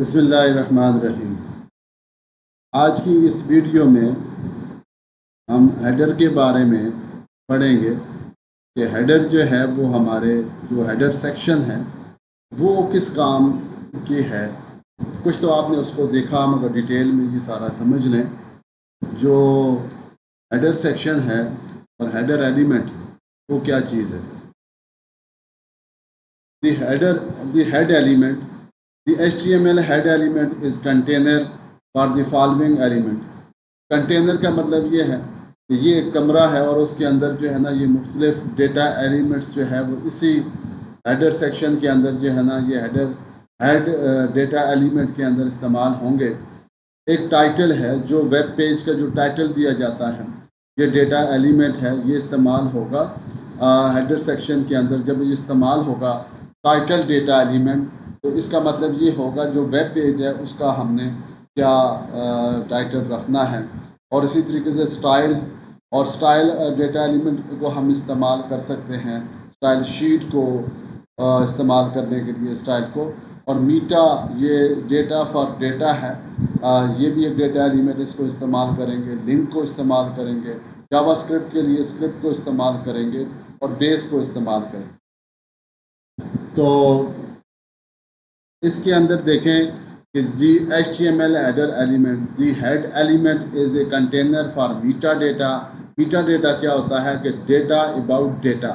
بسم اللہ الرحمن الرحیم۔ آج کی اس ویڈیو میں ہم ہیڈر کے بارے میں پڑھیں گے کہ ہیڈر جو ہے وہ ہمارے جو ہیڈر سیکشن ہے وہ کس کام کی ہے۔ کچھ تو آپ نے اس کو دیکھا مگر ڈیٹیل میں یہ سارا سمجھ لیں۔ جو ہیڈر سیکشن ہے اور ہیڈر ایلیمنٹ وہ کیا چیز ہے۔ The head element, the HTML head element is container for the following elements. Container کا مطلب یہ ہے کہ یہ ایک کمرہ ہے اور اس کے اندر جو ہے نا یہ مختلف ڈیٹا ایلیمنٹس جو ہے وہ اسی ہیڈر سیکشن کے اندر جو ہے نا یہ ہیڈ ڈیٹا ایلیمنٹ کے اندر استعمال ہوں گے۔ ایک ٹائٹل ہے جو ویب پیج کا جو ٹائٹل دیا جاتا ہے، یہ ڈیٹا ایلیمنٹ ہے، یہ استعمال ہوگا ہیڈر سیکشن کے اندر۔ جب یہ استعمال ہوگا ٹائٹل ڈیٹا ایلیمنٹ، تو اس کا مطلب یہ ہوگا جو ویب پیج ہے اس کا ہم نے کیا ٹائٹل رکھنا ہے۔ اور اسی طریقے سے اسٹائل ڈیٹا ایلیمنٹ کو ہم استعمال کر سکتے ہیں، اسٹائل شیٹ کو استعمال کرنے کے لیے اسٹائل کو۔ اور میٹا یہ ڈیٹا فار ڈیٹا ہے، یہ بھی ایک ڈیٹا ایلیمنٹ، اس کو استعمال کریں گے۔ لنک کو استعمال کریں گے، جاوا اسکرپٹ کے لیے اسکرپٹ کو استعمال کریں گے اور بیس کو استعمال کریں گے۔ تو اس کے اندر دیکھیں کہ دی HTML header element, the head element is a container for metadata. metadata کیا ہوتا ہے کہ ڈیٹا about ڈیٹا،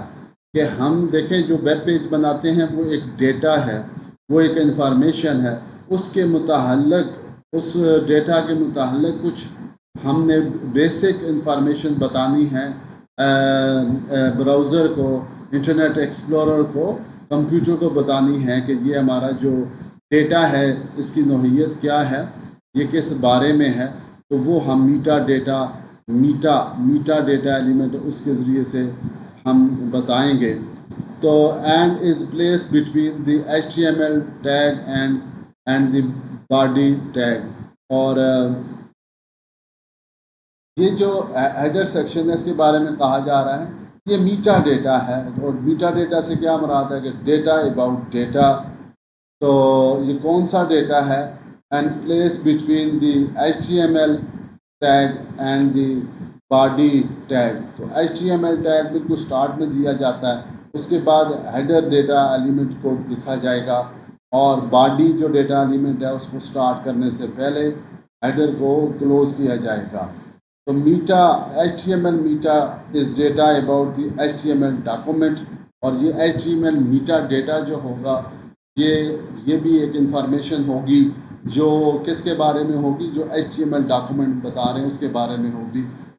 کہ ہم دیکھیں جو ویب پیج بناتے ہیں وہ ایک ڈیٹا ہے، وہ ایک انفارمیشن ہے، اس کے متعلق اس ڈیٹا کے متعلق کچھ ہم نے بیسک انفارمیشن بتانی ہے براؤزر کو، انٹرنیٹ ایکسپلورر کو، کمپیوٹر کو بتانی ہے کہ یہ ہمارا جو ڈیٹا ہے اس کی نوعیت کیا ہے، یہ کس بارے میں ہے۔ تو وہ ہم میٹا ڈیٹا ایلیمنٹ اس کے ذریعے سے ہم بتائیں گے۔ تو and is place between the HTML tag and the body tag. اور یہ جو ہیڈر سیکشن ہے اس کے بارے میں کہا جا رہا ہے یہ میٹا ڈیٹا ہے، اور میٹا ڈیٹا سے کیا مراد ہے کہ ڈیٹا اباؤٹ ڈیٹا۔ تو یہ کون سا ڈیٹا ہے؟ And place between the HTML tag and the body tag. تو HTML ٹیگ بالکل سٹارٹ میں دیا جاتا ہے، اس کے بعد ہیڈر ڈیٹا ایلیمنٹ کو لکھا جائے گا، اور باڈی جو ڈیٹا ایلیمنٹ ہے اس کو سٹارٹ کرنے سے پہلے ہیڈر کو کلوز کیا جائے گا۔ تو meta HTML meta is data about the HTML document, اور یہ HTML میٹا ڈیٹا جو ہوگا یہ بھی ایک انفارمیشن ہوگی جو کس کے بارے میں ہوگی، جو HTML ڈاکومنٹ بتا رہے ہیں اس کے بارے میں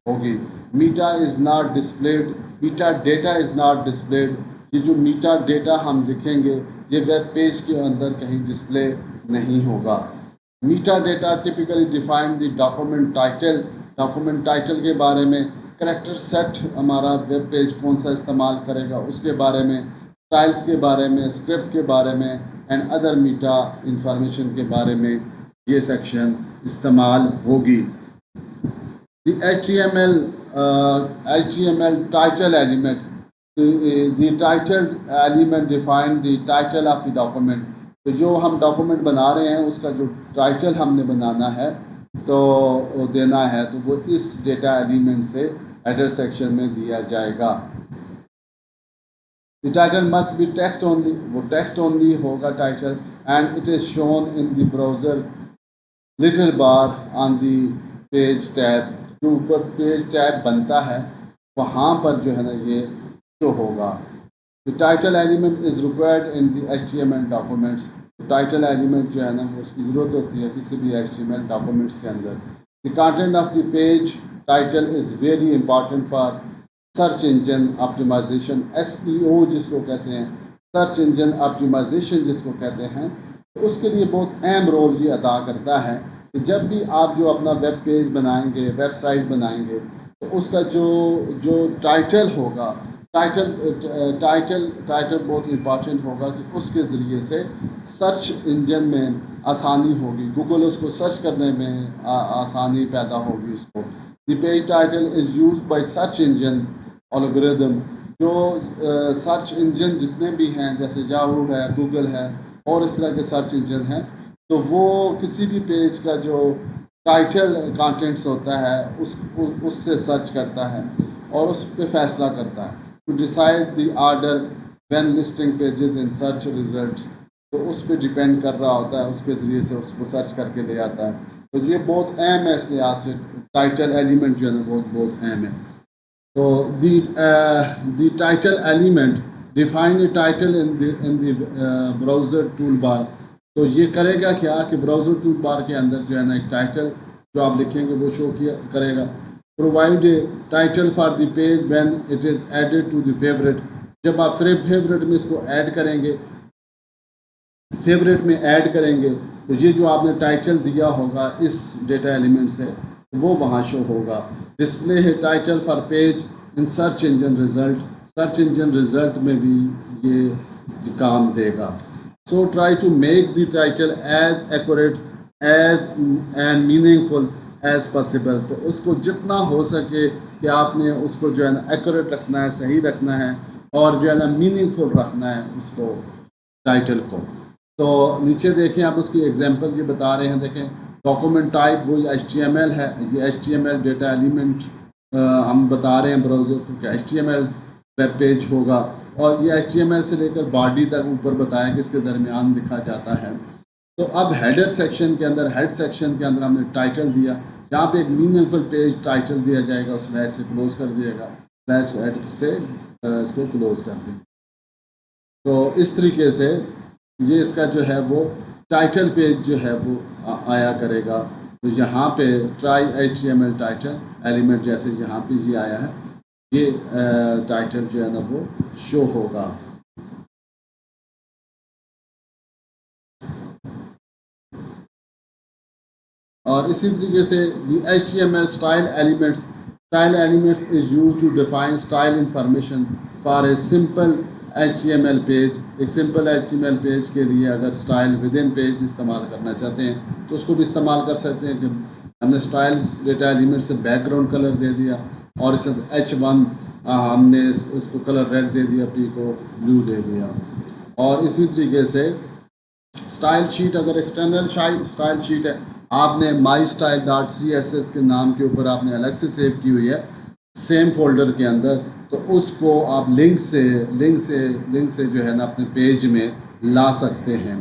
ہوگی۔ Meta is not displayed, meta data is not displayed. یہ جو میٹا ڈیٹا ہم لکھیں گے یہ ویب پیج کے اندر کہیں ڈسپلے نہیں ہوگا۔ Meta data typically define the document title, document title کے بارے میں، کریکٹر سیٹ ہمارا ویب پیج کون سا استعمال کرے گا اس کے بارے میں، اسٹائلس کے بارے میں، اسکرپٹ کے بارے میں، اینڈ ادر میٹا انفارمیشن کے بارے میں یہ سیکشن استعمال ہوگی۔ دی HTML title element, the title element define the title of the document. تو جو ہم ڈاکومنٹ بنا رہے ہیں اس کا جو ٹائٹل ہم نے بنانا ہے تو دینا ہے، تو وہ اس ڈیٹا ایلیمنٹ سے ہیڈر سیکشن میں دیا جائے گا۔ The title must be text only, وہ ٹیکسٹ اونلی ہوگا title, and it is shown in the browser title bar on the page tab. جو اوپر پیج ٹیب بنتا ہے وہاں پر جو ہے نا یہ شو ہوگا۔ دی title element is required in the HTML documents. Title element جو ہے نا وہ اس کی ضرورت ہوتی ہے کسی بھی HTML ڈاکومنٹس کے اندر۔ The content of the page title is very important for search engine optimisation, SEO جس کو کہتے ہیں، سرچ انجن آپٹیمائزیشن جس کو کہتے ہیں، تو اس کے لیے بہت اہم رول یہ ادا کرتا ہے کہ جب بھی آپ جو اپنا ویب پیج بنائیں گے، ویب سائٹ بنائیں گے، تو اس کا جو ٹائٹل ہوگا، ٹائٹل بہت امپارٹنٹ ہوگا کہ اس کے ذریعے سے سرچ انجن میں آسانی ہوگی، گوگل اس کو سرچ کرنے میں آسانی پیدا ہوگی اس کو۔ دی page title is use by search engine algorithm, جو سرچ انجن جتنے بھی ہیں جیسے یاہو ہے، گوگل ہے اور اس طرح کے سرچ انجن ہیں، تو وہ کسی بھی پیج کا جو ٹائٹل کانٹینٹس ہوتا ہے اس سے سرچ کرتا ہے اور اس پہ فیصلہ کرتا ہے to decide the order when listing pages in search results. تو اس پہ ڈیپینڈ کر رہا ہوتا ہے، اس کے ذریعے سے اس کو سرچ کر کے لے آتا ہے. تو یہ بہت اہم ہے، اس لحاظ سے ٹائٹل ایلیمنٹ جو ہے نا بہت اہم ہے. تو the title element define a title in the browser toolbar. تو یہ کرے گا کیا کہ براؤزر ٹول بار کے اندر جو ہے نا ایک ٹائٹل جو آپ لکھیں گے وہ شو کرے گا. Provide a title for the page when it is added to the favourite. جب آپ فیوریٹ میں اس کو ایڈ کریں گے، فیوریٹ میں ایڈ کریں گے تو یہ جو آپ نے ٹائٹل دیا ہوگا اس ڈیٹا ایلیمنٹ سے وہ وہاں شو ہوگا. ڈسپلے ہے title for page in search engine result. Search engine result میں بھی یہ کام دے گا. So try to make the title as accurate as and meaningful as possible. تو اس کو جتنا ہو سکے کہ آپ نے اس کو جو ہے نا ایکوریٹ رکھنا ہے، صحیح رکھنا ہے، اور جو ہے نا میننگ فل رکھنا ہے اس کو ٹائٹل کو. تو نیچے دیکھیں آپ اس کی ایگزامپل یہ بتا رہے ہیں. دیکھیں ڈاکومنٹ ٹائپ وہی ایچ ٹی ایم ایل ہے. یہ H T M L data element ہم بتا رہے ہیں براؤزر کو کہ H T M L web page ہوگا، اور یہ ایچ ٹی ایم ایل سے لے کر باڈی تک اوپر بتایا کہ اس کے درمیان لکھا جاتا ہے. تو اب ہیڈر سیکشن کے اندر، ہیڈ سیکشن کے اندر ہم نے ٹائٹل دیا. جہاں پہ ایک میننگ فل پیج ٹائٹل دیا جائے گا، سلیش سے کلوز کر دے گا، سلیش ایڈ سے اس کو کلوز کر دیں. تو اس طریقے سے یہ اس کا جو ہے وہ ٹائٹل پیج جو ہے وہ آیا کرے گا. تو یہاں پہ try H T M L title element جیسے یہاں پہ یہ آیا ہے، یہ ٹائٹل جو ہے نا وہ شو ہوگا. اور اسی طریقے سے the H T M L style elements. Style elements is use to define style information for a simple H T M L page. ایک simple H T M L page کے لیے اگر اسٹائل ود ان پیج استعمال کرنا چاہتے ہیں تو اس کو بھی استعمال کر سکتے ہیں کہ ہم نے اسٹائلس ڈیٹا ایلیمنٹ سے بیک گراؤنڈ کلر دے دیا، اور اس H1 ہم نے اس کو کلر ریڈ دے دیا، P کو بلو دے دیا. اور اسی طریقے سے اسٹائل شیٹ اگر ایکسٹرنل اسٹائل شیٹ ہے، آپ نے مائی اسٹائل ڈاٹ CSS کے نام کے اوپر آپ نے الگ سے سیو کی ہوئی ہے سیم فولڈر کے اندر، تو اس کو آپ لنک سے جو ہے نا اپنے پیج میں لا سکتے ہیں.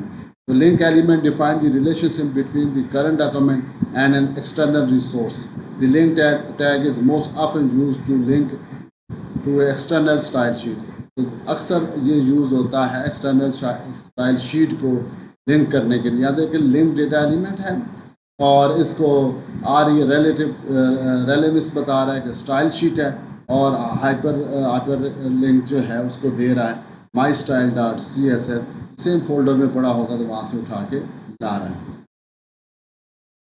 تو link element define the relationship between the current document and an external resource. The link tag is most often use to link to external style sheet. تو اکثر یہ یوز ہوتا ہے ایکسٹرنل اسٹائل شیٹ کو link کرنے کے لیے. یاد ہے کہ لنک ڈیٹا ایلیمنٹ ہے اور اس کو ریلیونس بتا رہا ہے کہ اسٹائل شیٹ ہے، اور ہائپر لنک جو ہے اس کو دے رہا ہے my style dot CSS. Same folder میں پڑا ہوگا تو وہاں سے اٹھا کے لا رہا ہے.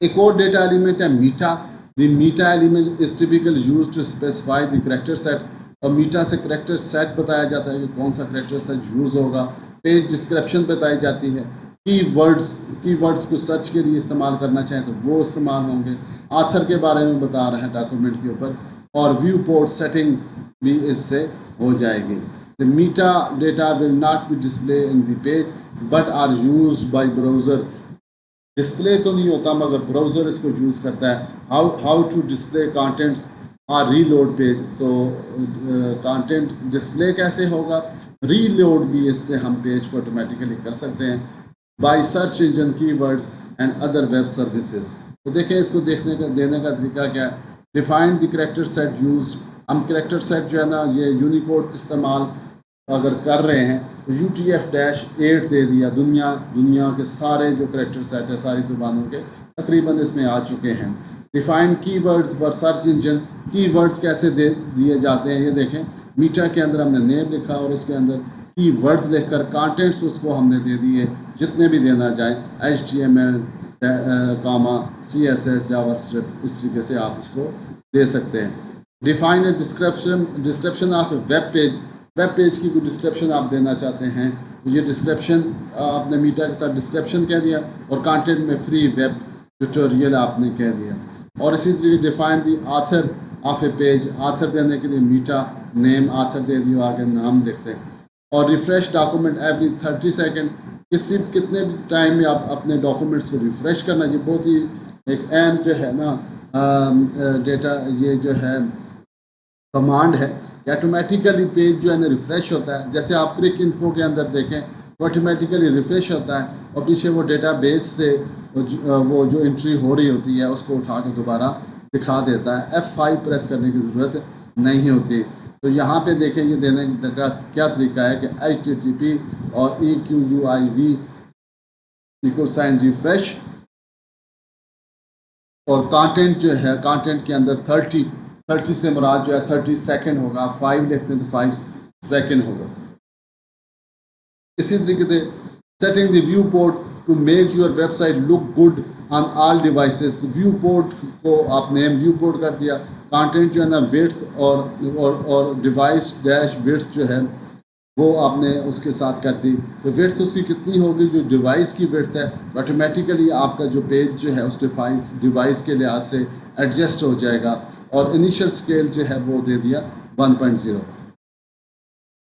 ایک اور ڈیٹا ایلیمنٹ ہے meta. The meta element is typical use to specify the character set. اور میٹا سے کریکٹر سیٹ بتایا جاتا ہے کہ کون سا کریکٹر سیٹ یوز ہوگا. پیج ڈسکرپشن بتائی جاتی ہے. کی ورڈز کو سرچ کے لیے استعمال کرنا چاہیں تو وہ استعمال ہوں گے. آتھر کے بارے میں بتا رہے ہیں ڈاکومنٹ کے اوپر، اور ویو پورٹ سیٹنگ بھی اس سے ہو جائے گی. The metadata will not be displayed in the page but are used by browser. Display تو نہیں ہوتا مگر براؤزر اس کو یوز کرتا ہے. ہاؤ ٹو ڈسپلے کانٹینٹس اور ری لوڈ پیج. تو کانٹینٹ ڈسپلے کیسے ہوگا، ری لوڈ بھی اس سے ہم پیج کو آٹومیٹیکلی کر سکتے ہیں by search engine keywords and other web services. تو دیکھیں اس کو دینے کا طریقہ کیا ہے. Define the character set use. ہم کریکٹر سیٹ جو ہے نا یہ یونیکوڈ استعمال اگر کر رہے ہیں تو UTF-8 دے دیا. دنیا کے سارے جو کریکٹر سیٹ ہے ساری زبانوں کے تقریباً اس میں آ چکے ہیں. ڈیفائن کی ورڈز فار سرچ انجن. کی ورڈز کیسے دیے جاتے ہیں، یہ دیکھیں میٹا کے اندر ہم نے نیم لکھا اور اس کے اندر کی ورڈز لکھ کر کانٹینٹس اس کو ہم نے دے دیے جتنے بھی دینا جائیں، HTML CSS جاوا اسکرپٹ. اس طریقے سے آپ اس کو دے سکتے ہیں. Define a description of a web page. Web page کی کوئی ڈسکرپشن آپ دینا چاہتے ہیں تو یہ ڈسکرپشن آپ نے میٹا کے ساتھ ڈسکرپشن کہہ دیا، اور کانٹینٹ میں فری ویب ٹیوٹوریل آپ نے کہہ دیا. اور اسی طریقے define the author of a page. Author دینے کے لیے میٹا نیم آتھر دے دیو، آگے نام لکھتے ہیں. اور ریفریش ڈاکومنٹ ایوری 30 سیکنڈ. کتنے بھی ٹائم میں آپ اپنے ڈاکومنٹس کو ریفریش کرنا، یہ بہت ہی ایک اہم جو ہے نا ڈیٹا، یہ جو ہے کمانڈ ہے کہ آٹومیٹیکلی پیج جو ہے نا ریفریش ہوتا ہے. جیسے آپ کرک انفو کے اندر دیکھیں تو آٹومیٹیکلی ریفریش ہوتا ہے اور پیچھے وہ ڈیٹا بیس سے وہ جو انٹری ہو رہی ہوتی ہے اس کو اٹھا کے دوبارہ دکھا دیتا ہے. F5 پریس کرنے کی ضرورت نہیں ہوتی. تو یہاں پہ دیکھیں یہ دینے کا کیا طریقہ ہے کہ HTTP اور EQUIV ایکول سائن ریفریش، اور کانٹینٹ جو ہے کانٹینٹ کے اندر 30 سے مراد جو ہے 30 سیکنڈ ہوگا. آپ 5 لکھتے ہیں تو 5 سیکنڈ ہوگا. اسی طریقے سے setting the viewport to make your website look good on all devices. Viewport کو آپ نیم ویو پورٹ کر دیا. کانٹینٹ جو ہے نا ویڈتھ اور ڈیوائس ڈیش ویڈتھ جو ہے وہ آپ نے اس کے ساتھ کر دی. تو ویڈتھ اس کی کتنی ہوگی جو ڈیوائس کی ویڈتھ ہے، آٹومیٹیکلی آپ کا جو پیج جو ہے اس ڈیوائس کے لحاظ سے ایڈجسٹ ہو جائے گا. اور انیشل اسکیل جو ہے وہ دے دیا 1.0.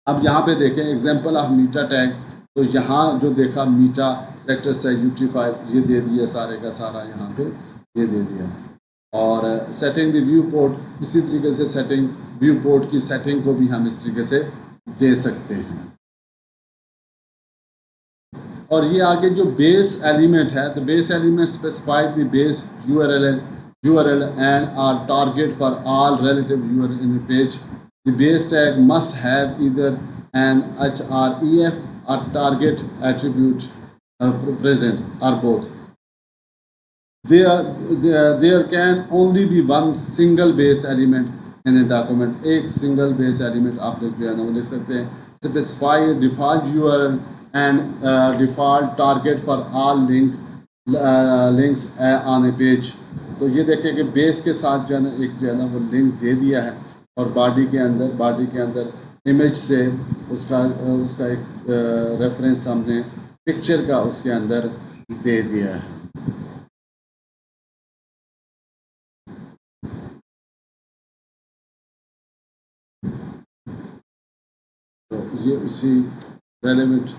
اب یہاں پہ دیکھیں ایگزامپل آف میٹا ٹیگس. تو یہاں جو دیکھا میٹا کریکٹر سے UT5 یہ دے دیا سارے کا سارا یہاں پہ یہ دے دیا. اور سیٹنگ دی ویو پورٹ، اسی طریقے سے سیٹنگ ویو پورٹ کی سیٹنگ کو بھی ہم اس طریقے سے دے سکتے ہیں. اور یہ آگے جو بیس ایلیمنٹ ہے، تو base element specify the base URL and are target for all relative URL in the page. The base tag must have either an href or target attribute present or both. There can only be one single base element in a document. ایک single base element آپ لوگ جو ہے نا وہ لکھ سکتے ہیں. Specify default URL and default target for all links on a page. تو یہ دیکھیں کہ بیس کے ساتھ جو ہے نا ایک جو ہے نا وہ لنک دے دیا ہے، اور باڈی کے اندر امیج سے اس کا ایک ریفرنس ہم نے پکچر کا اس کے اندر دے دیا ہے. تو یہ اسی ریلیونٹ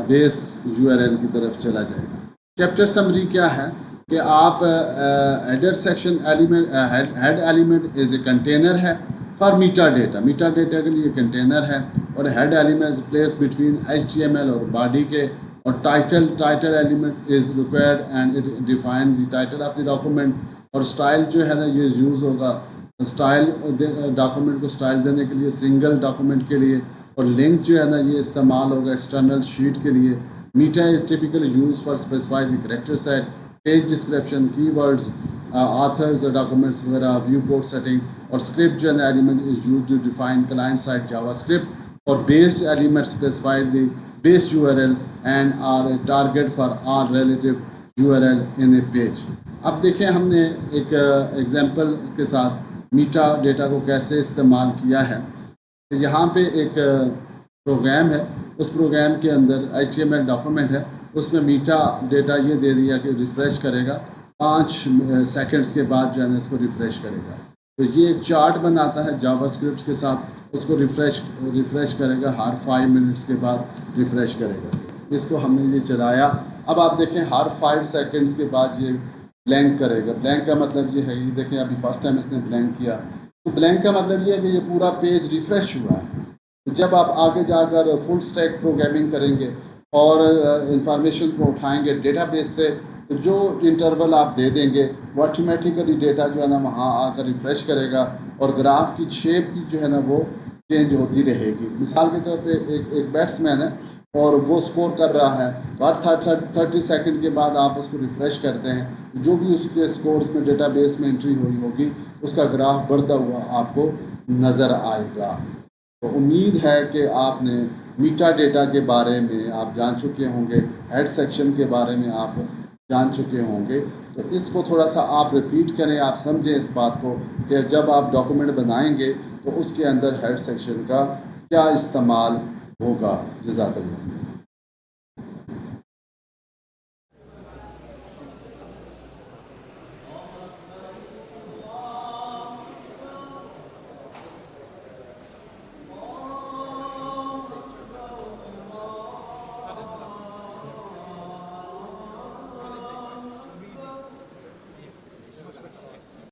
بیس URL کی طرف چلا جائے گا. چیپٹر سمری کیا ہے کہ آپ header section element, head element is a container ہے for metadata. Metadata کے لیے کنٹینر ہے، اور head element place between HTML اور باڈی کے. اور title element is required and it define the title of the document. اور style جو ہے نا یہ یوز ہوگا، اسٹائل ڈاکومنٹ کو اسٹائل دینے کے لیے سنگل ڈاکومنٹ کے لیے. اور لنک جو ہے نا یہ استعمال ہوگا ایکسٹرنل شیٹ کے لیے. Meta is typically use for specify the character set, page description, key words, authors, documents وغیرہ، ویو پورٹ سیٹنگ. اور اسکرپٹ جو ہے نا element is use to define client side JavaScript. اور base element specify the base URL and or a target for all relative URL in a page. اب دیکھیں ہم نے ایک ایگزامپل کے ساتھ میٹا ڈیٹا کو کیسے استعمال کیا ہے. یہاں پہ ایک پروگرام ہے، اس پروگرام کے اندر HTML ڈاکومنٹ ہے، اس میں میٹا ڈیٹا یہ دے دیا کہ ریفریش کرے گا 5 سیکنڈز کے بعد جو ہے نا اس کو ریفریش کرے گا. تو یہ ایک چارٹ بناتا ہے جاوا اسکرپٹ کے ساتھ، اس کو ریفریش کرے گا ہر 5 منٹس کے بعد ریفریش کرے گا. اس کو ہم نے یہ چلایا. اب آپ دیکھیں ہر 5 سیکنڈز کے بعد یہ بلینک کرے گا. بلینک کا مطلب یہ ہے، یہ دیکھیں ابھی فرسٹ ٹائم اس نے بلینک کیا. تو بلینک کا مطلب یہ ہے کہ یہ پورا پیج ریفریش ہوا ہے. جب آپ آگے جا کر فل اسٹیک پروگرامنگ کریں گے اور انفارمیشن کو اٹھائیں گے ڈیٹا بیس سے، تو جو انٹرول آپ دے دیں گے وہ آٹومیٹیکلی ڈیٹا جو ہے نا وہاں آ کر ریفریش کرے گا، اور گراف کی شیپ بھی جو ہے نا وہ چینج ہوتی رہے گی. مثال کے طور پہ ایک بیٹس مین ہے اور وہ سکور کر رہا ہے، ہر 30 سیکنڈ کے بعد آپ اس کو ریفریش کرتے ہیں، جو بھی اس کے سکورز میں ڈیٹا بیس میں انٹری ہوئی ہوگی اس کا گراف بڑھتا ہوا آپ کو نظر آئے گا. تو امید ہے کہ آپ نے میٹا ڈیٹا کے بارے میں آپ جان چکے ہوں گے، ہیڈ سیکشن کے بارے میں آپ جان چکے ہوں گے. تو اس کو تھوڑا سا آپ ریپیٹ کریں، آپ سمجھیں اس بات کو کہ جب آپ ڈاکومنٹ بنائیں گے تو اس کے اندر ہیڈ سیکشن کا کیا استعمال ہوگا. جزاک اللہ.